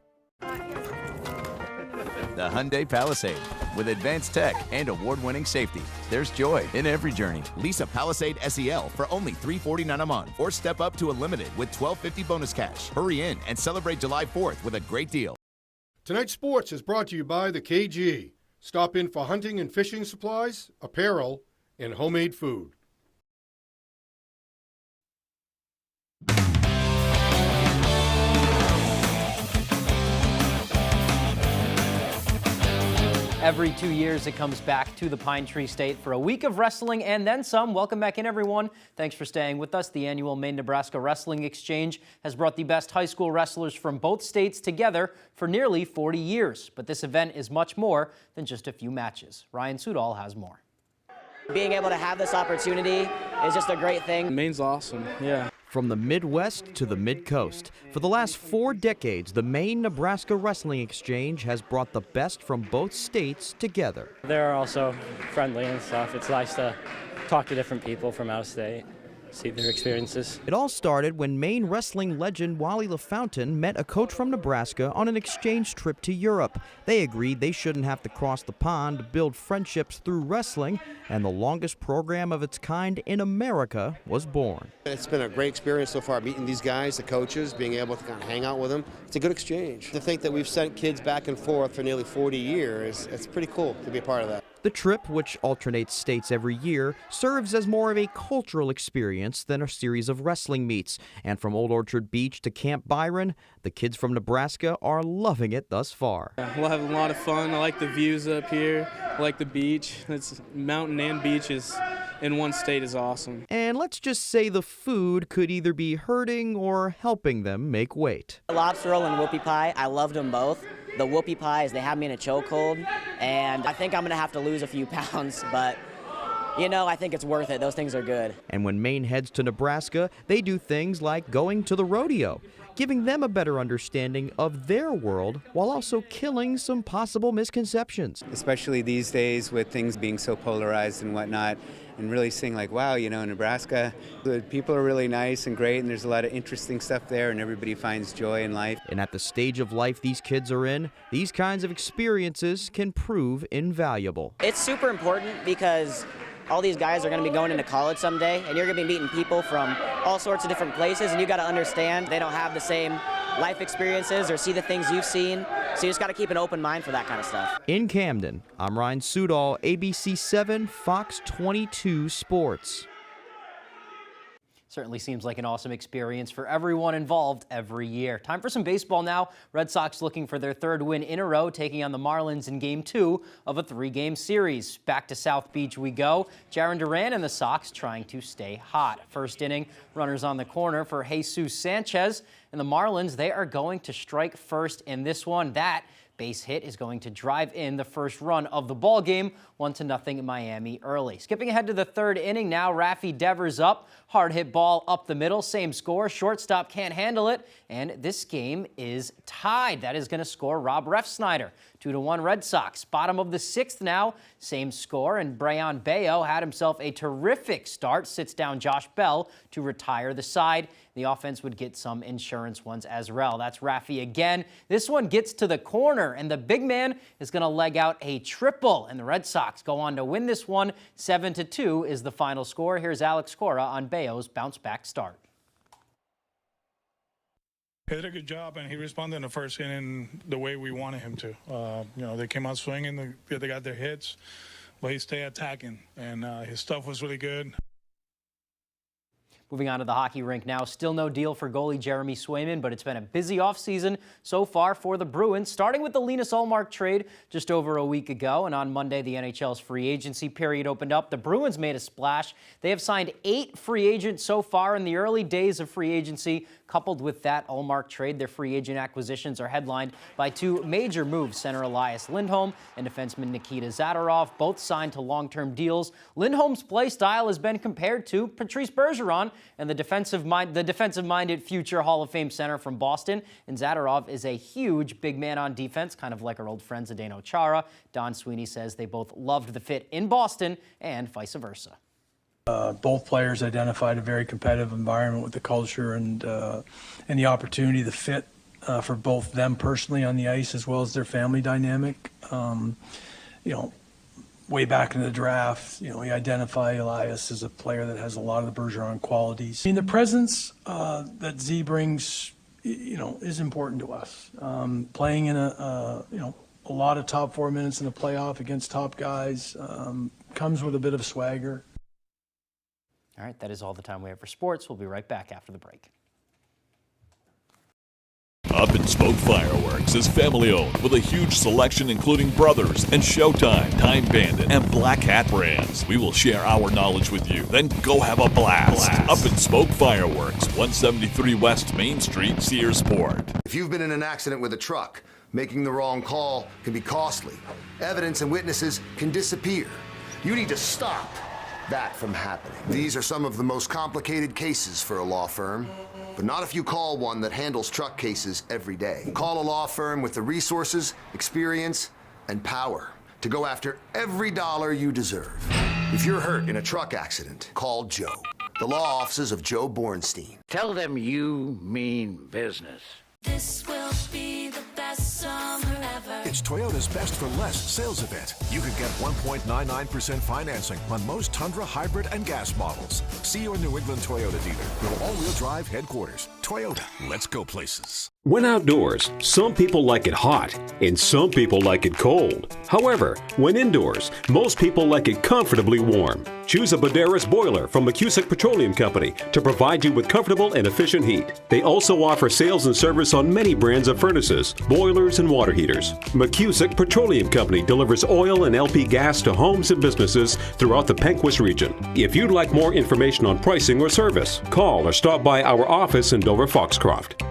The Hyundai Palisade. With advanced tech and award-winning safety, there's joy in every journey. Lease a Palisade SEL for only $349 a month or step up to a limited with $1,250 bonus cash. Hurry in and celebrate July 4th with a great deal. Tonight's sports is brought to you by the KG. Stop in for hunting and fishing supplies, apparel, and homemade food. Every 2 years, it comes back to the Pine Tree State for a week of wrestling and then some. Welcome back in, everyone. Thanks for staying with us. The annual Maine-Nebraska Wrestling Exchange has brought the best high school wrestlers from both states together for nearly 40 years. But this event is much more than just a few matches. Ryan Sudol has more. Being able to have this opportunity is just a great thing. Maine's awesome, yeah. From the Midwest to the Mid-Coast, for the last 4 decades, the Maine-Nebraska Wrestling Exchange has brought the best from both states together. They're also friendly and stuff. It's nice to talk to different people from out of state, see their experiences. It all started when Maine wrestling legend Wally LaFountain met a coach from Nebraska on an exchange trip to Europe. They agreed they shouldn't have to cross the pond to build friendships through wrestling, and the longest program of its kind in America was born. It's been a great experience so far, meeting these guys, the coaches, being able to kind of hang out with them. It's a good exchange. To think that we've sent kids back and forth for nearly 40 years, it's pretty cool to be a part of that. The trip, which alternates states every year, serves as more of a cultural experience than a series of wrestling meets. And from Old Orchard Beach to Camp Byron, the kids from Nebraska are loving it thus far. We'll have a lot of fun. I like the views up here. I like the beach. It's mountain and beaches in one state is awesome. And let's just say the food could either be hurting or helping them make weight. Lobster roll and whoopie pie, I loved them both. The whoopie pies, they have me in a chokehold, and I think I'm going to have to lose a few pounds, but I think it's worth it. Those things are good. And when Maine heads to Nebraska, they do things like going to the rodeo, giving them a better understanding of their world while also killing some possible misconceptions. Especially these days with things being so polarized and whatnot, and really seeing like, wow, Nebraska, the people are really nice and great, and there's a lot of interesting stuff there, and everybody finds joy in life. And at the stage of life these kids are in, these kinds of experiences can prove invaluable. It's super important because all these guys are going to be going into college someday, and you're going to be meeting people from all sorts of different places, and you got to understand they don't have the same life experiences or see the things you've seen, so you just got to keep an open mind for that kind of stuff. In Camden, I'm Ryan Sudol, ABC 7, Fox 22 Sports. Certainly seems like an awesome experience for everyone involved every year. Time for some baseball now. Red Sox looking for their third win in a row, taking on the Marlins in Game 2 of a 3-game series. Back to South Beach we go. Jaron Duran and the Sox trying to stay hot. First inning, runners on the corner for Jesus Sanchez. And the Marlins, they are going to strike first in this one. That base hit is going to drive in the first run of the ball game, 1-0 Miami early. Skipping ahead to the third inning now, Rafi Devers up. Hard hit ball up the middle, same score. Shortstop can't handle it, and this game is tied. That is going to score Rob Refsnyder. 2-1 Red Sox. Bottom of the sixth now, same score, and Brayan Bello had himself a terrific start. Sits down Josh Bell to retire the side. The offense would get some insurance ones as well. That's Rafi again. This one gets to the corner, and the big man is going to leg out a triple, and the Red Sox go on to win this one. 7-2 is the final score. Here's Alex Cora on Bello's bounce-back start. He did a good job, and he responded in the first inning the way we wanted him to. They came out swinging, they got their hits, but he stayed attacking, and his stuff was really good. Moving on to the hockey rink now. Still no deal for goalie Jeremy Swayman, but it's been a busy offseason so far for the Bruins, starting with the Linus Ullmark trade just over a week ago. And on Monday, the NHL's free agency period opened up. The Bruins made a splash. They have signed 8 free agents so far in the early days of free agency. Coupled with that Ullmark trade, their free agent acquisitions are headlined by 2 major moves. Center Elias Lindholm and defenseman Nikita Zadorov, both signed to long-term deals. Lindholm's play style has been compared to Patrice Bergeron and the defensive-minded future Hall of Fame center from Boston. And Zadorov is a huge big man on defense, kind of like our old friend Zdeno Chara. Don Sweeney says they both loved the fit in Boston and vice versa. Both players identified a very competitive environment with the culture and the opportunity, the fit for both them personally on the ice as well as their family dynamic. Way back in the draft, we identify Elias as a player that has a lot of the Bergeron qualities. The presence that Z brings, is important to us. Playing in a lot of top 4 minutes in the playoff against top guys comes with a bit of swagger. All right, that is all the time we have for sports. We'll be right back after the break. Up and Smoke Fireworks is family-owned with a huge selection including Brothers and Showtime, Time Bandit, and Black Hat brands. We will share our knowledge with you, then go have a blast. Up and Smoke Fireworks, 173 West Main Street, Searsport. If you've been in an accident with a truck, making the wrong call can be costly. Evidence and witnesses can disappear. You need to stop that from happening. These are some of the most complicated cases for a law firm, but not if you call one that handles truck cases every day. Call a law firm with the resources, experience, and power to go after every dollar you deserve. If you're hurt in a truck accident, call Joe. The law offices of Joe Bornstein. Tell them you mean business. This will be the best summer ever. It's Toyota's Best for Less sales event. You could get 1.99% financing on most Tundra hybrid and gas models. See your New England Toyota dealer. Your all-wheel drive headquarters. Toyota, let's go places. When outdoors, some people like it hot and some people like it cold. However, when indoors, most people like it comfortably warm. Choose a Boderas boiler from McCusick Petroleum Company to provide you with comfortable and efficient heat. They also offer sales and service on many brands of furnaces, boilers, and water heaters. McCusick Petroleum Company delivers oil and LP gas to homes and businesses throughout the Pequot region. If you'd like more information on pricing or service, call or stop by our office in Dover Foxcroft.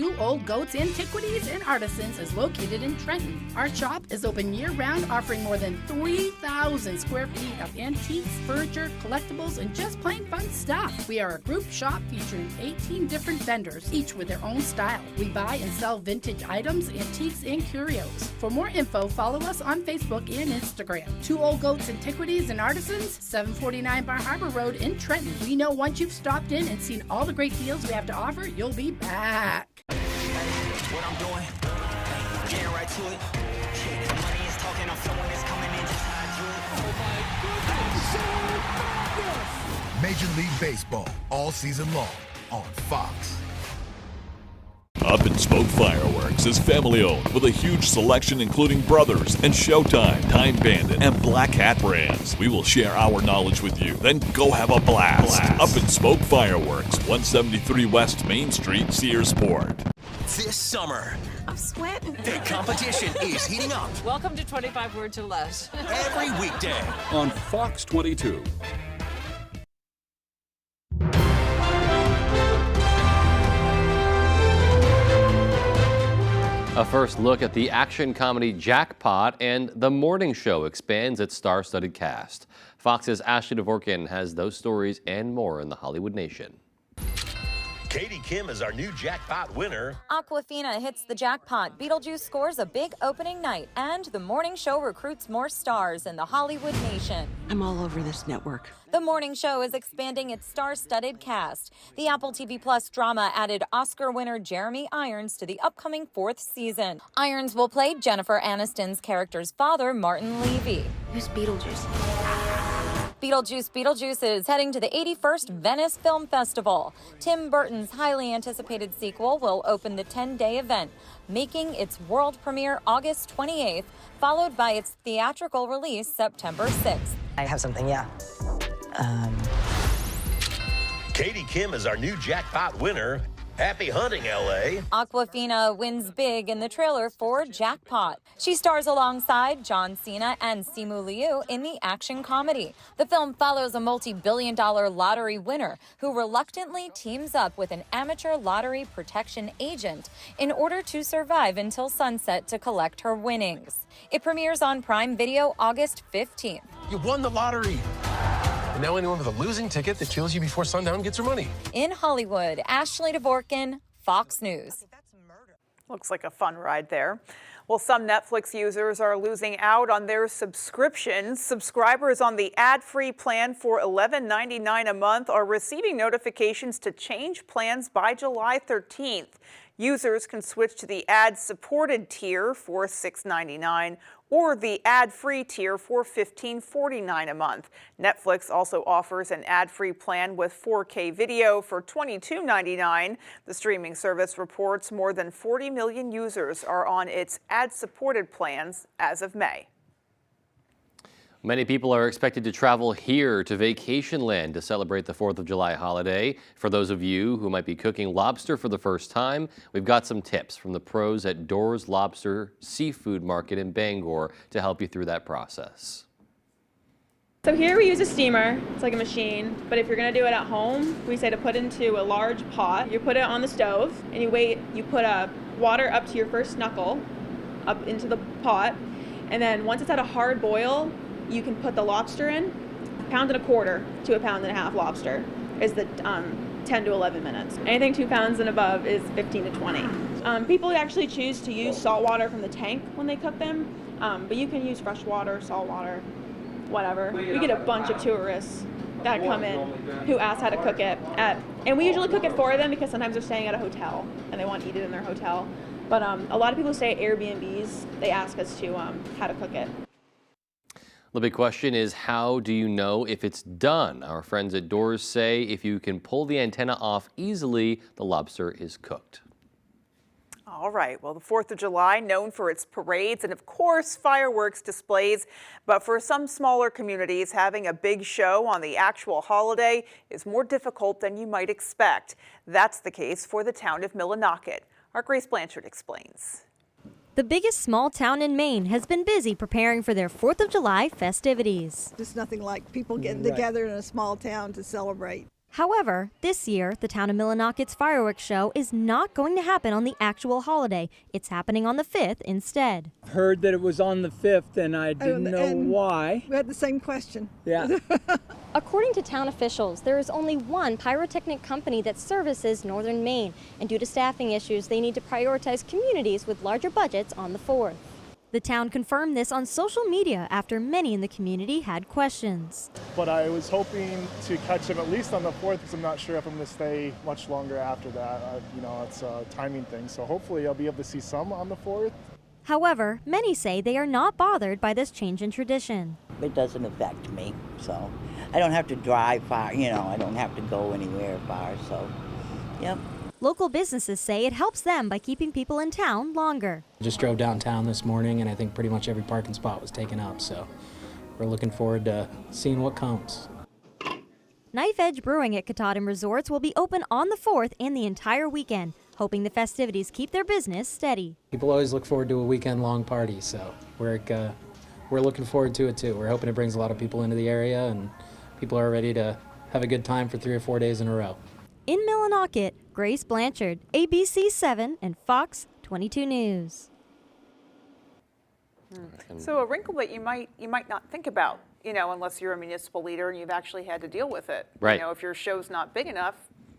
Two Old Goats Antiquities and Artisans is located in Trenton. Our shop is open year-round, offering more than 3,000 square feet of antiques, furniture, collectibles, and just plain fun stuff. We are a group shop featuring 18 different vendors, each with their own style. We buy and sell vintage items, antiques, and curios. For more info, follow us on Facebook and Instagram. Two Old Goats Antiquities and Artisans, 749 Bar Harbor Road in Trenton. We know once you've stopped in and seen all the great deals we have to offer, you'll be back. What I'm doing, getting right to it. Money is talking, I'm flowing, it's coming in just how I do it. Oh my goodness, Major League Baseball all season long on Fox. Up in Smoke Fireworks is family owned with a huge selection including Brothers and Showtime, Time Bandit, and Black Hat brands. We will share our knowledge with you, then go have a blast. Up in Smoke Fireworks, 173 West Main Street, Searsport. This summer, I'm sweating. the competition is heating up. Welcome to 25 Words or Less. Every weekday on Fox 22. A first look at the action comedy Jackpot, and The Morning Show expands its star-studded cast. Fox's Ashley Dvorkin has those stories and more in the Hollywood Nation. Katie Kim is our new jackpot winner. Aquafina hits the jackpot, Beetlejuice scores a big opening night, and The Morning Show recruits more stars in the Hollywood Nation. I'm all over this network. The Morning Show is expanding its star-studded cast. The Apple TV Plus drama added Oscar winner Jeremy Irons to the upcoming 4th season. Irons will play Jennifer Aniston's character's father, Martin Levy. Who's Beetlejuice? Beetlejuice is heading to the 81st Venice Film Festival. Tim Burton's highly anticipated sequel will open the 10-day event, making its world premiere August 28th, followed by its theatrical release September 6th. I have something, yeah. Katie Kim is our new jackpot winner. Happy hunting, L.A. Aquafina wins big in the trailer for Jackpot. She stars alongside John Cena and Simu Liu in the action comedy. The film follows a multi-billion-dollar lottery winner who reluctantly teams up with an amateur lottery protection agent in order to survive until sunset to collect her winnings. It premieres on Prime Video August 15th. You won the lottery. And now anyone with a losing ticket that kills you before sundown gets her money. In Hollywood, Ashley Dvorkin, Fox News. Looks like a fun ride there. Well, some Netflix users are losing out on their subscriptions. Subscribers on the ad-free plan for $11.99 a month are receiving notifications to change plans by July 13th. Users can switch to the ad-supported tier for $6.99 or the ad-free tier for $15.49 a month. Netflix also offers an ad-free plan with 4K video for $22.99. The streaming service reports more than 40 million users are on its ad-supported plans as of May. Many people are expected to travel here to Vacation Land to celebrate the 4th of July holiday. For those of you who might be cooking lobster for the first time, we've got some tips from the pros at Doors Lobster Seafood Market in Bangor to help you through that process. So here we use a steamer. It's like a machine, but if you're gonna do it at home, we say to put into a large pot. You put it on the stove and you put water up to your first knuckle up into the pot, and then once it's at a hard boil, you can put the lobster in. 1.25 pounds to 1.5 pounds lobster is the 10 to 11 minutes. Anything 2 pounds and above is 15 to 20. People actually choose to use salt water from the tank when they cook them, but you can use fresh water, salt water, whatever. We get a bunch of tourists that come in who ask how to cook it, and we usually cook it for them because sometimes they're staying at a hotel and they want to eat it in their hotel. But a lot of people stay at Airbnbs. They ask us to how to cook it. The big question is, how do you know if it's done? Our friends at Doors say if you can pull the antenna off easily, the lobster is cooked. All right, well, the 4th of July, known for its parades and, of course, fireworks displays. But for some smaller communities, having a big show on the actual holiday is more difficult than you might expect. That's the case for the town of Millinocket. Our Grace Blanchard explains. The biggest small town in Maine has been busy preparing for their 4th of July festivities. There's nothing like people getting together in a small town to celebrate. However, this year, the town of Millinocket's fireworks show is not going to happen on the actual holiday. It's happening on the 5th instead. Heard that it was on the 5th, and I didn't know why. We had the same question. Yeah. According to town officials, there is only one pyrotechnic company that services northern Maine, and due to staffing issues, they need to prioritize communities with larger budgets on the 4th. The town confirmed this on social media after many in the community had questions. But I was hoping to catch them at least on the 4th because I'm not sure if I'm going to stay much longer after that. It's a timing thing, so hopefully I'll be able to see some on the 4th. However, many say they are not bothered by this change in tradition. It doesn't affect me, so I don't have to drive far, I don't have to go anywhere far, so, yep. Local businesses say it helps them by keeping people in town longer. Just drove downtown this morning, and I think pretty much every parking spot was taken up, so we're looking forward to seeing what counts. Knife Edge Brewing at Katahdin Resorts will be open on the 4th and the entire weekend, hoping the festivities keep their business steady. People always look forward to a weekend-long party, so we're looking forward to it too. We're hoping it brings a lot of people into the area, and people are ready to have a good time for 3 or 4 days in a row. In Millinocket, Grace Blanchard, ABC 7 and Fox 22 News. So a wrinkle that you might not think about, unless you're a municipal leader and you've actually had to deal with it. Right. If your show's not big enough,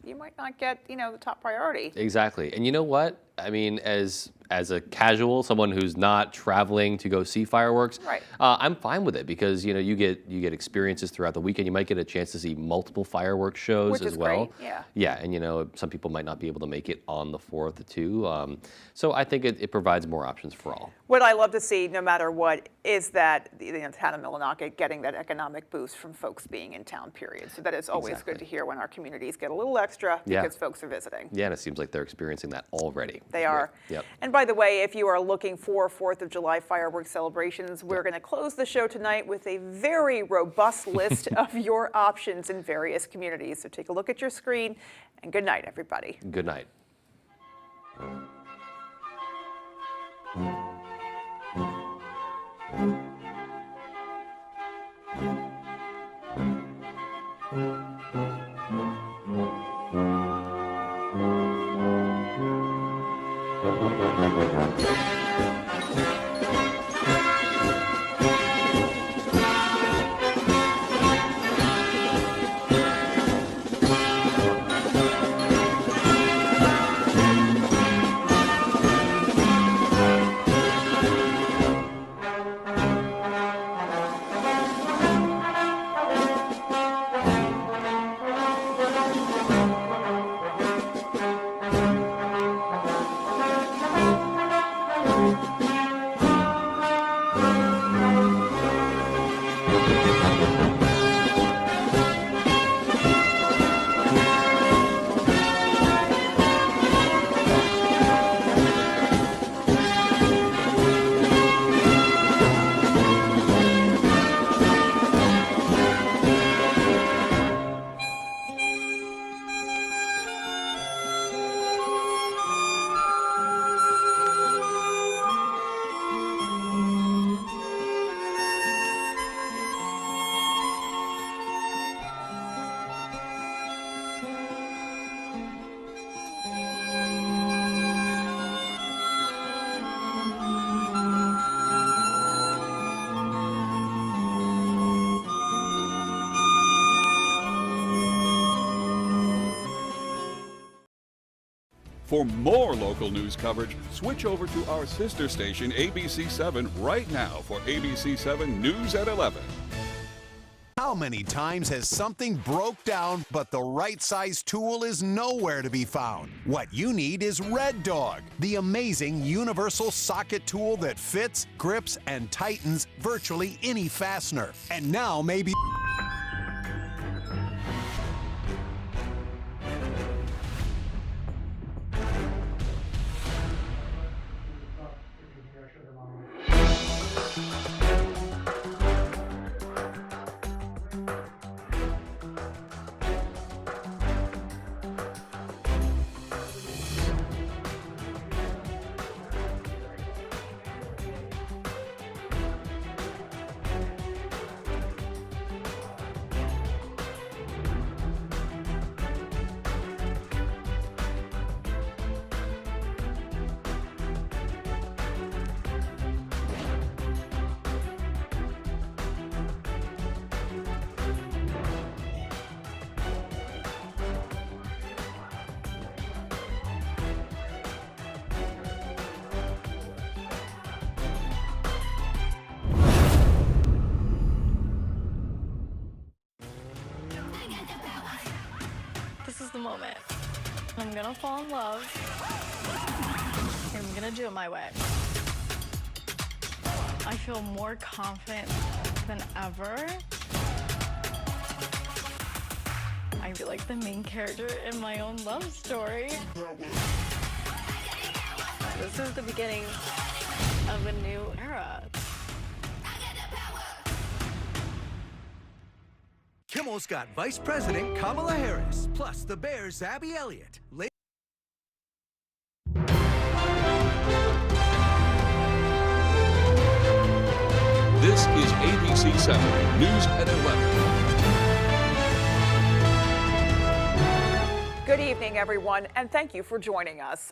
you might not get, the top priority. Exactly. And you know what? I mean, as a casual, someone who's not traveling to go see fireworks, right. I'm fine with it because you get experiences throughout the weekend. You might get a chance to see multiple fireworks shows Which as is well. Great. Yeah. Yeah, and some people might not be able to make it on the 4th too. So I think it provides more options for all. What I love to see, no matter what, is that the town of Millinocket getting that economic boost from folks being in town, period. So that is always good to hear when our communities get a little extra because folks are visiting. Yeah, and it seems like they're experiencing that already. They are. Yep. And by the way, if you are looking for 4th of July fireworks celebrations, we're going to close the show tonight with a very robust list of your options in various communities. So take a look at your screen, and good night, everybody. Good night. For more local news coverage, switch over to our sister station, ABC 7, right now for ABC 7 News at 11. How many times has something broke down, but the right size tool is nowhere to be found? What you need is Red Dog, the amazing universal socket tool that fits, grips, and tightens virtually any fastener. And now maybe... I'm gonna fall in love. I'm gonna do it my way. I feel more confident than ever. I feel like the main character in my own love story. This is the beginning of a new era. Kimmel's got Vice President Kamala Harris, plus the Bears' Abby Elliott. This is ABC 7 News at 11. Good evening, everyone, and thank you for joining us.